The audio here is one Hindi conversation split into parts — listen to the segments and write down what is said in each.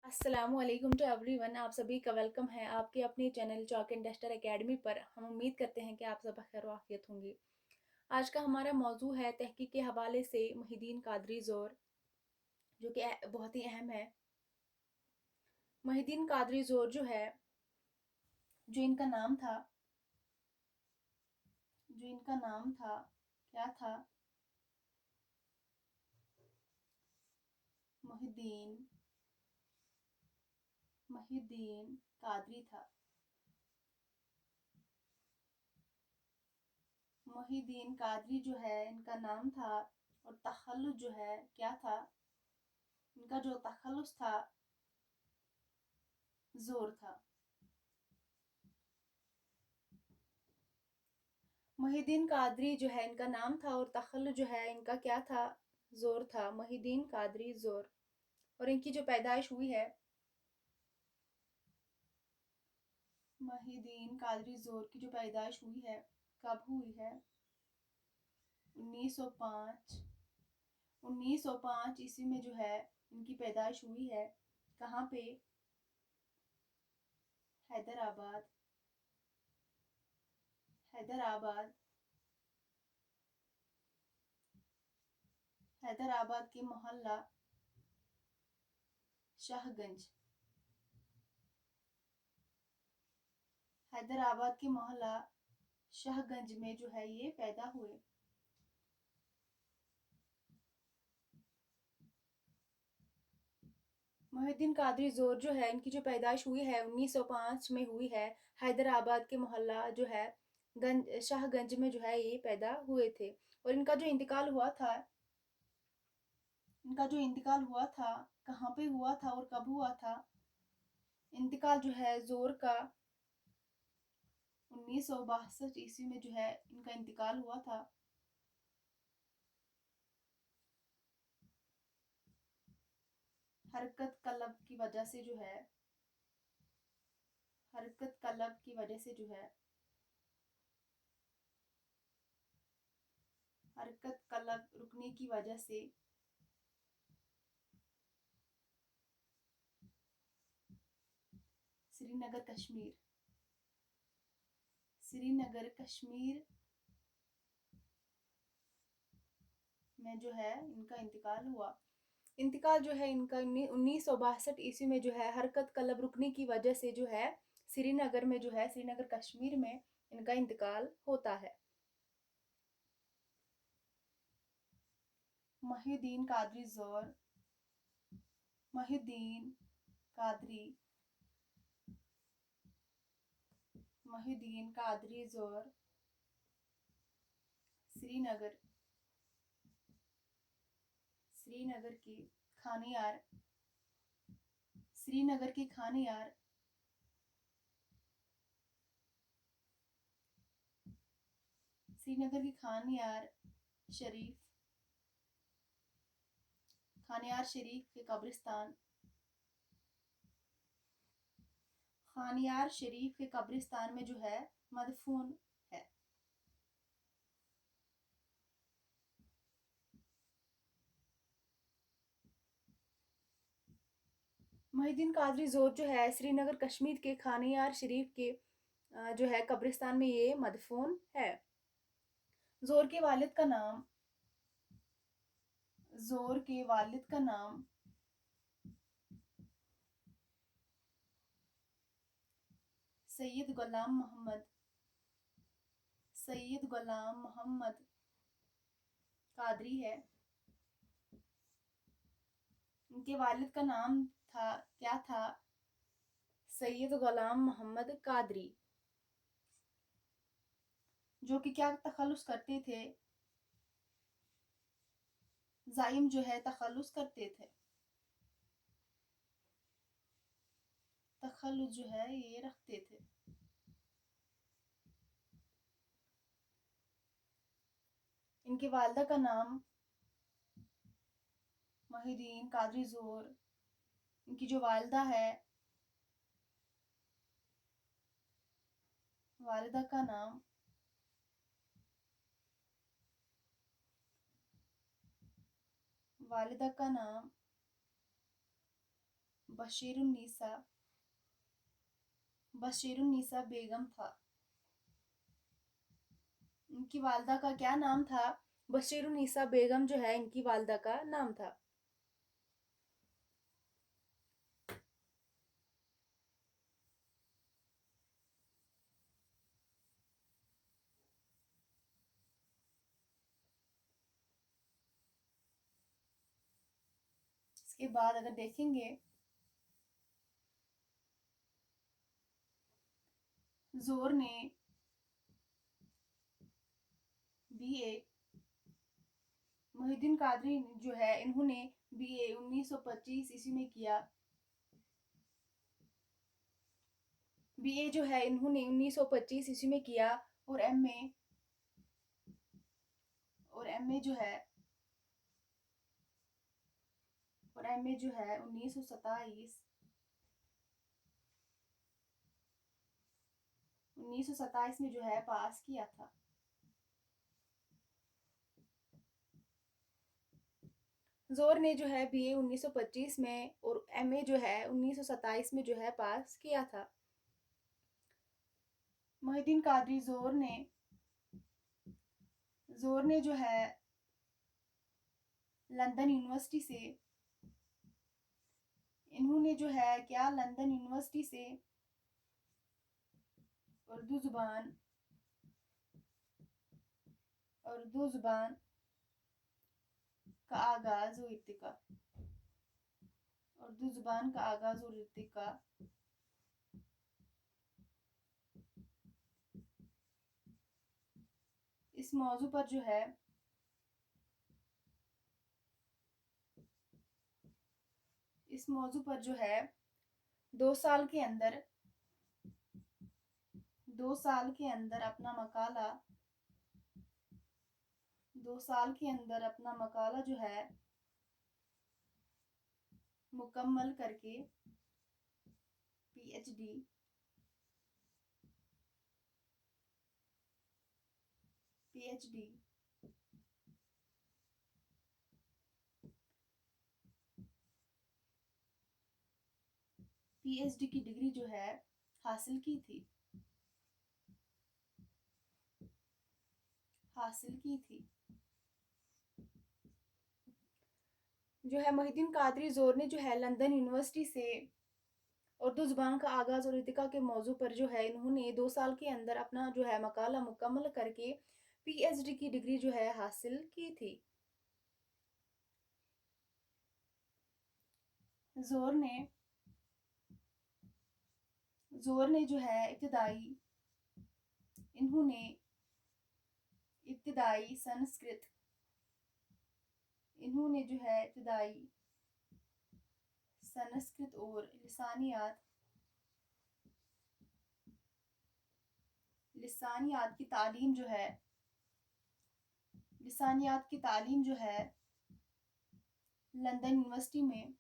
अस्सलामुअलैकुम टू एवरीवन। आप सभी का वेलकम है आपके अपने channel chalk and duster academy पर। हम उम्मीद करते हैं कि आप सब खैर वाफियत होंगे। आज का हमारा मौजू है तहकीक के हवाले से मोहिद्दीन कादरी ज़ोर, जो कि बहुत ही अहम है। मोहिद्दीन कादरी ज़ोर जो है, जो इनका नाम था क्या था? मोहिद्दीन मोहिद्दीन कादरी था। मोहिद्दीन कादरी जो है इनका नाम था, और तखल्लुस जो है क्या था? इनका जो तखल्लुस था ज़ोर था। मोहिद्दीन कादरी जो है इनका नाम था, और तखल्लुस जो है इनका क्या था? ज़ोर था। मोहिद्दीन कादरी ज़ोर। और इनकी जो पैदाइश हुई है, मोहिद्दीन कादरी ज़ोर की जो पैदाइश हुई है, कब हुई है? 1905 1905 ईस्वी में जो है इनकी पैदाइश हुई है। कहाँ पे? हैदराबाद। हैदराबाद हैदराबाद के मोहल्ला शाहगंज। हैदराबाद के मोहल्ला शाहगंज में जो है ये पैदा हुए। मोहिद्दीन कादरी ज़ोर जो है इनकी जो पैदाइश हुई है 1905 में हुई है। हैदराबाद के मोहल्ला जो है शाहगंज में जो है ये पैदा हुए थे। और इनका जो इंतकाल हुआ था, कहाँ पे हुआ था और कब हुआ था? इंतकाल जो है ज़ोर का 1962 ईस्वी में जो है इनका इंतकाल हुआ था। हरकत कलब की वजह से जो है हरकत कलब की वजह से जो है हरकत कलब रुकने की वजह से श्रीनगर कश्मीर श्रीनगर कश्मीर में जो है इनका इंतकाल हुआ। इंतकाल जो है इनका 1962 ईस्वी में जो है हरकत कलब रुकने की वजह से जो है श्रीनगर में जो है श्रीनगर कश्मीर में इनका इंतकाल होता है। मोहिद्दीन कादरी ज़ोर मोहिद्दीन कादरी मोहिद्दीन कादरी ज़ोर श्रीनगर श्रीनगर की खानियार श्रीनगर की खानियार श्रीनगर की शरीफ खानियार शरीफ के कब्रिस्तान में जो है मदफून है। मोहिद्दीन कादरी ज़ोर जो है श्रीनगर कश्मीर के खानियार शरीफ के जो है कब्रिस्तान में ये मदफून है। ज़ोर के वालिद का नाम ज़ोर के वालिद का नाम सैयद गुलाम मोहम्मद कादरी है। उनके वालिद का नाम क्या था? सैयद गुलाम मोहम्मद कादरी, जो कि क्या तखल्लुस करते थे? जाइम जो है तखल्लुस करते थे। तखल्लुस जो है ये रखते थे। इनकी वालिदा का नाम मोहिद्दीन कादरी ज़ोर। इनकी जो वालिदा का नाम वालिदा का नाम बशीरुन्निसा बशीरुन्निसा बेगम था। इनकी वालदा का क्या नाम था? बशीरुन्निसा बेगम जो है इनकी वालदा का नाम था। इसके बाद अगर देखेंगे, जोर ने बीए, मोहिउद्दीन कादरी जो है इन्होंने बीए 1925 ईस्वी में किया। बीए जो है इन्होंने 1925 ईस्वी में किया और एमए जो है 1927 में जो है पास किया था। जोर ने जो है बीए 1925 में और एमए जो है 1927 में जो है पास किया था। मोहिउद्दीन कादरी जोर ने जो है लंदन यूनिवर्सिटी से इन्होंने जो है क्या लंदन यूनिवर्सिटी से उर्दू जुबान का आगाज और इर्तिका उर्दू जुबान का आगाज और इर्तिका इस मौजू पर जो है 2 साल के अंदर 2 साल के अंदर अपना मकाला जो है मुकम्मल करके पीएचडी पीएचडी की डिग्री जो है हासिल की थी। जो है मोहिउद्दीन कादरी जोर ने जो है लंदन यूनिवर्सिटी से उर्दू जुबान का आगाज और इर्तिका के मौजू पर जो है इन्होंने 2 साल के अंदर अपना जो है मकाला मुकम्मल करके पीएचडी की डिग्री जो है हासिल की थी। जोर ने जो है इब्तिदाई संस्कृत और लिसानियात की तालीम जो है लंदन यूनिवर्सिटी में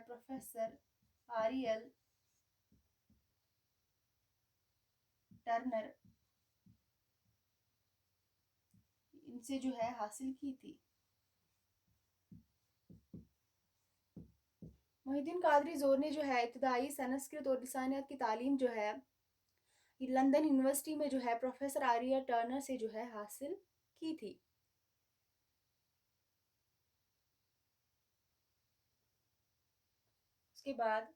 प्रोफेसर आरियल टर्नर इनसे जो है हासिल की थी। मोहिउद्दीन कादरी जोर ने जो है इब्तिदाई संस्कृत और लिसानियात की तालीम जो है लंदन यूनिवर्सिटी में जो है प्रोफेसर आरिया टर्नर से जो है हासिल की थी। उसके बाद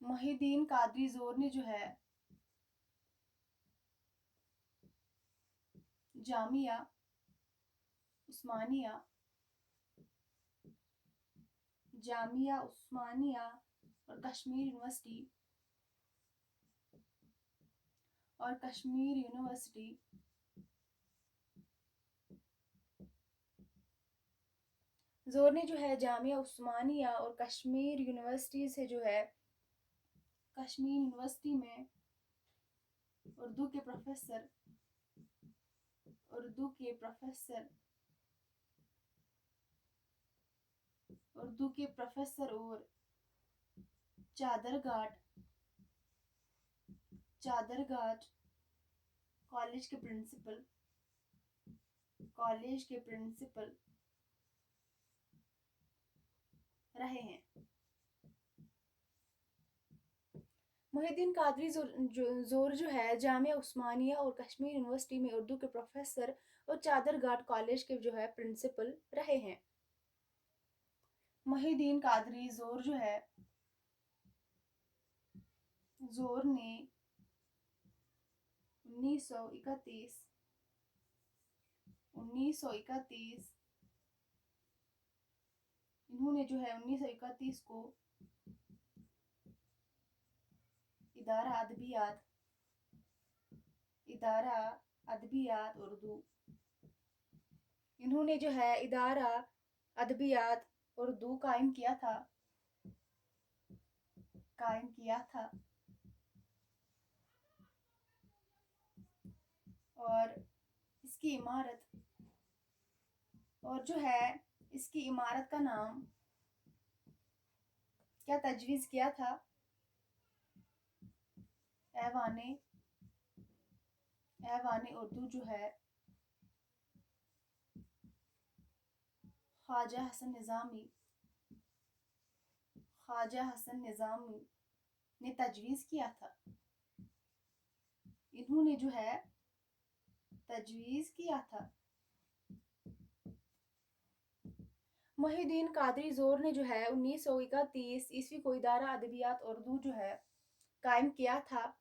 मोहिउद्दीन कादरी जोर ने जो है जामिया उस्मानिया और कश्मीर यूनिवर्सिटी जोर ने जो है जामिया उस्मानिया और कश्मीर यूनिवर्सिटी से जो है कश्मीर यूनिवर्सिटी में उर्दू के प्रोफेसर उर्दू के प्रोफेसर उर्दू के प्रोफेसर और चादरघाट चादरघाट कॉलेज के प्रिंसिपल रहे हैं। मोहिउद्दीन कादरी जोर जो है जामिया उस्मानिया और कश्मीर यूनिवर्सिटी में उर्दू के प्रोफेसर और चादरघाट कॉलेज के जो है प्रिंसिपल रहे हैं। मोहिउद्दीन कादरी जोर ने 1931 इन्होंने जो है 1931 को इदारा अदबियात उर्दू इन्होंने जो है इदारा अदबियात उर्दू कायम किया था और इसकी इमारत का नाम क्या तजवीज़ किया था? ऐवाने उर्दू जो है ख्वाजा हसन निज़ामी ने तजवीज़ किया था। इन्होंने जो है तजवीज़ किया था। मोहिउद्दीन कादरी जोर ने जो है 1931 ईस्वी को इदारा अदबियात उर्दू जो है कायम किया था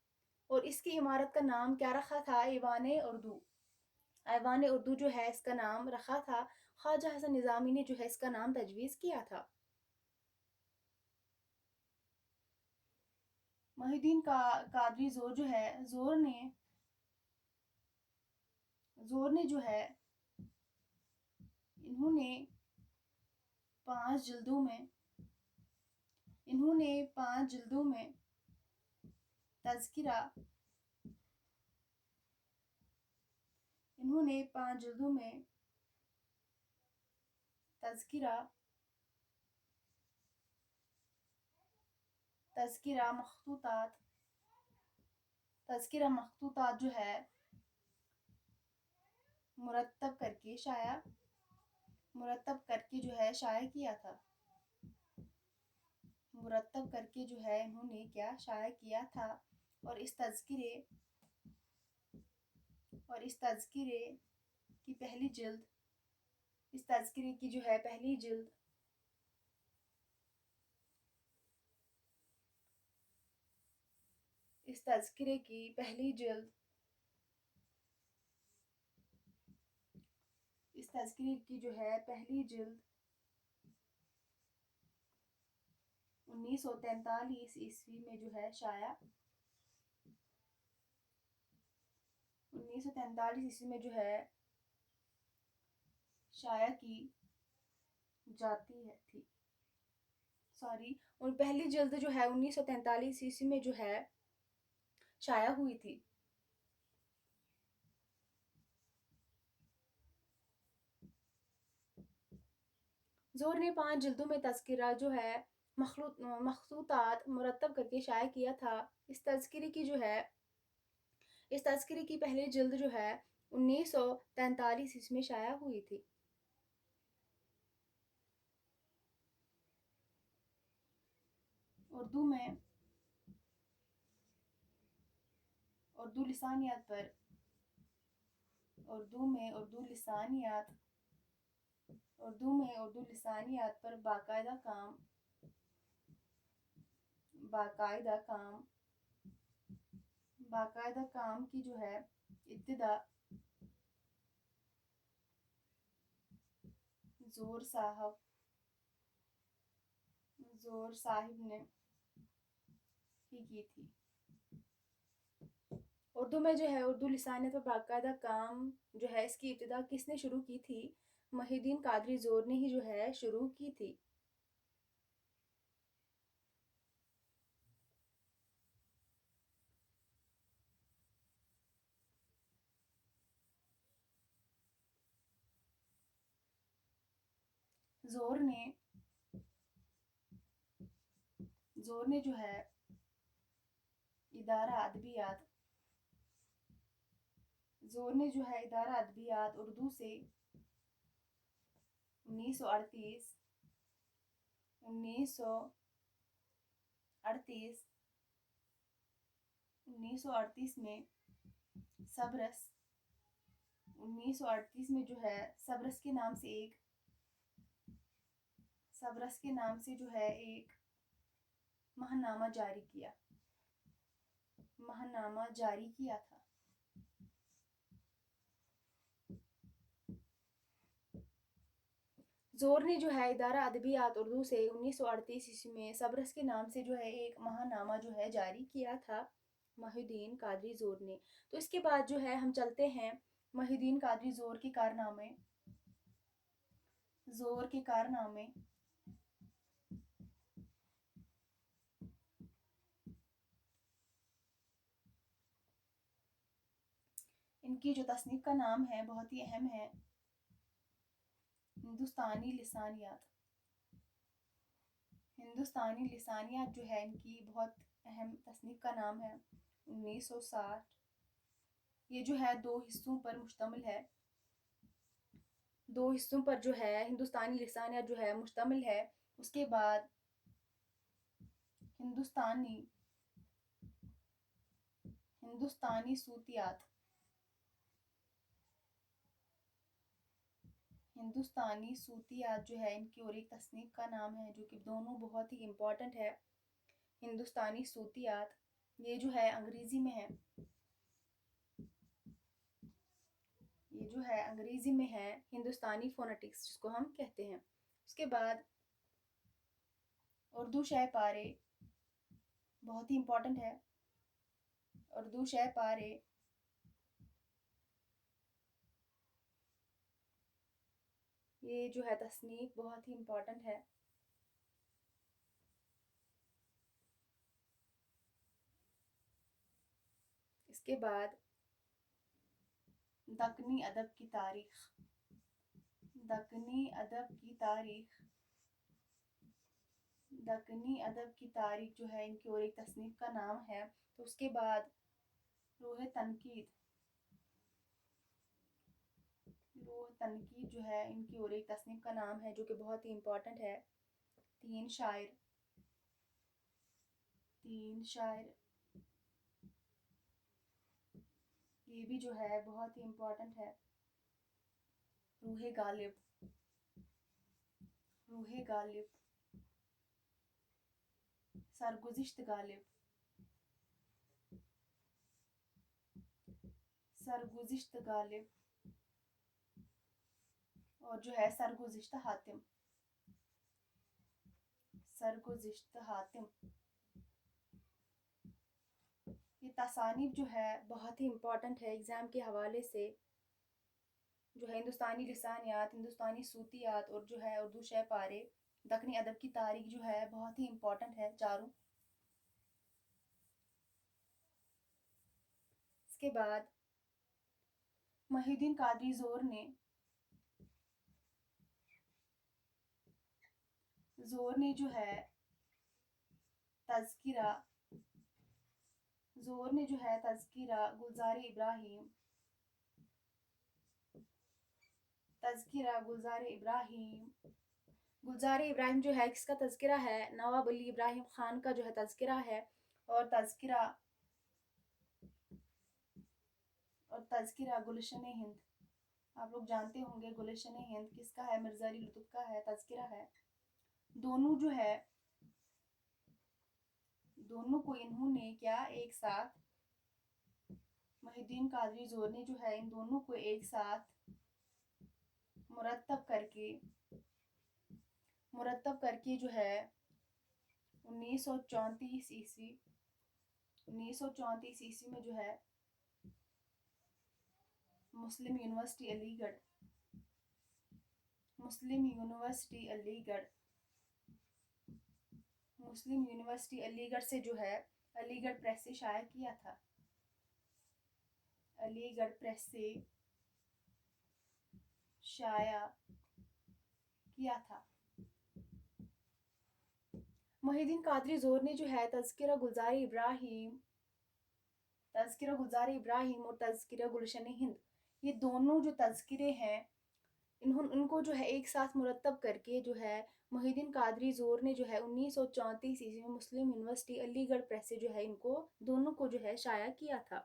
और इसकी इमारत का नाम क्या रखा था? ऐवान उर्दू जो है इसका नाम रखा था। ख्वाजा हसन निज़ामी ने जो है इसका नाम तजवीज़ किया था। मोहिउद्दीन कादरी जोर ने जो है इन्होंने 5 जिल्दों में तज़किरा मखतूतात जो है मुरत्तब करके जो है शाया किया था। मुरत्तब करके जो है इन्होंने क्या शाया किया था और इस तज़किरे की पहली जिल्द इस तज़किरे की जो है पहली जिल्द इस तज़किरे की पहली जिल्द 1943 ईस्वी में जो है शाया 1943 ईस्वी में जो है शाया की जाती है थी। और पहली जिल्द जो है 1943 ईस्वी में जो है शाया हुई थी। जोर ने 5 जिल्दों में तज़किरा जो है मखतूतात मुरत्तब करके शाया किया था। इस तज़किरे की पहली जिल्द जो है 1943 ईस्वी में शाया हुई थी। उर्दू लिसानियात पर बाकायदा काम की जो है इब्तिदा जोर साहिब ने ही की थी। उर्दू में जो है उर्दू लिसानियत पर बाकायदा काम जो है इसकी इब्तिदा किसने शुरू की थी? मोहिउद्दीन कादरी जोर ने ही जो है शुरू की थी। जोर ने जो है इदारा अदबियात उर्दू से 1938 1938 में सबरस 1938 में जो है सबरस के नाम से जो है एक महानामा जारी किया था। जोर ने जो है इदारा अदबियात उर्दू से 1938 ईस्वी में सबरस के नाम से जो है एक महानामा जो है जारी किया था मोहिउद्दीन कादरी जोर ने। तो इसके बाद जो है हम चलते हैं मोहिउद्दीन कादरी जोर के कारनामे। इनकी जो तसनीफ का नाम है बहुत ही अहम है, हिंदुस्तानी लिसानियात जो है इनकी बहुत अहम तसनीफ का नाम है 1960। ये जो है दो हिस्सों पर मुश्तमिल है। जो है हिंदुस्तानी लिसानियात जो है मुश्तमिल है। उसके बाद हिंदुस्तानी सूतियात जो है इनकी और एक तसनीफ का नाम है जो कि दोनों बहुत ही इम्पोर्टेंट है। हिंदुस्तानी सूतियात ये जो है अंग्रेजी में है हिंदुस्तानी फोनेटिक्स जिसको हम कहते हैं। उसके बाद उर्दू शह पारे बहुत ही इम्पोर्टेंट है। उर्दू शह पारे ये जो है तसनीफ बहुत ही इम्पोर्टेंट है। इसके बाद दक्कनी अदब की तारीख जो है इनकी और एक तसनीफ का नाम है। तो उसके बाद रूह तनकीद जो है इनकी और एक तसनीफ का नाम है जो कि बहुत ही इम्पोर्टेंट है। तीन शायर ये भी जो है बहुत ही इम्पोर्टेंट है। रूह गालिब सरगुज़िश्त गालिब और जो है सरगुज़िश्त हातिम। ये तसानीफ जो है बहुत ही इम्पोर्टेंट है एग्ज़ाम के हवाले से। जो है हिंदुस्तानी लिसानियात, हिंदुस्तानी सूतियात और जो है उर्दू शह पारे, दक्कनी अदब की तारीख जो है बहुत ही इम्पोर्टेंट है चारों। इसके बाद मोहिउद्दीन कादरी जोर ने जो है तज़किरा गुलज़ार इब्राहिम जो है किसका तज़किरा है? नवाब अली इब्राहिम ख़ान का जो है तज़किरा है। और तज़किरा गुलशन हिंद, आप लोग जानते होंगे गुलशन हिंद किसका है? मिर्ज़ा अली लुत्फ़ का है, तज़किरा है। दोनों को इन्होंने क्या एक साथ, मोहिउद्दीन कादरी जोर ने जो है इन दोनों को एक साथ मुरत्तब करके जो है 1934 ईस्वी में जो है मुस्लिम यूनिवर्सिटी अलीगढ़ से जो है अलीगढ़ प्रेस से शाया किया था। मोहिद्दीन कादरी ज़ोर ने जो है तज़किरा गुलज़ार इब्राहीम और तज़किरा गुलशन हिंद, ये दोनों जो तज़किरे हैं, इनको जो है एक साथ मुरतब करके जो है मोहिद्दीन कादरी ज़ोर ने जो है 1934 ईस्वी में मुस्लिम यूनिवर्सिटी अलीगढ़ प्रेस से जो है इनको दोनों को जो है शाया किया था।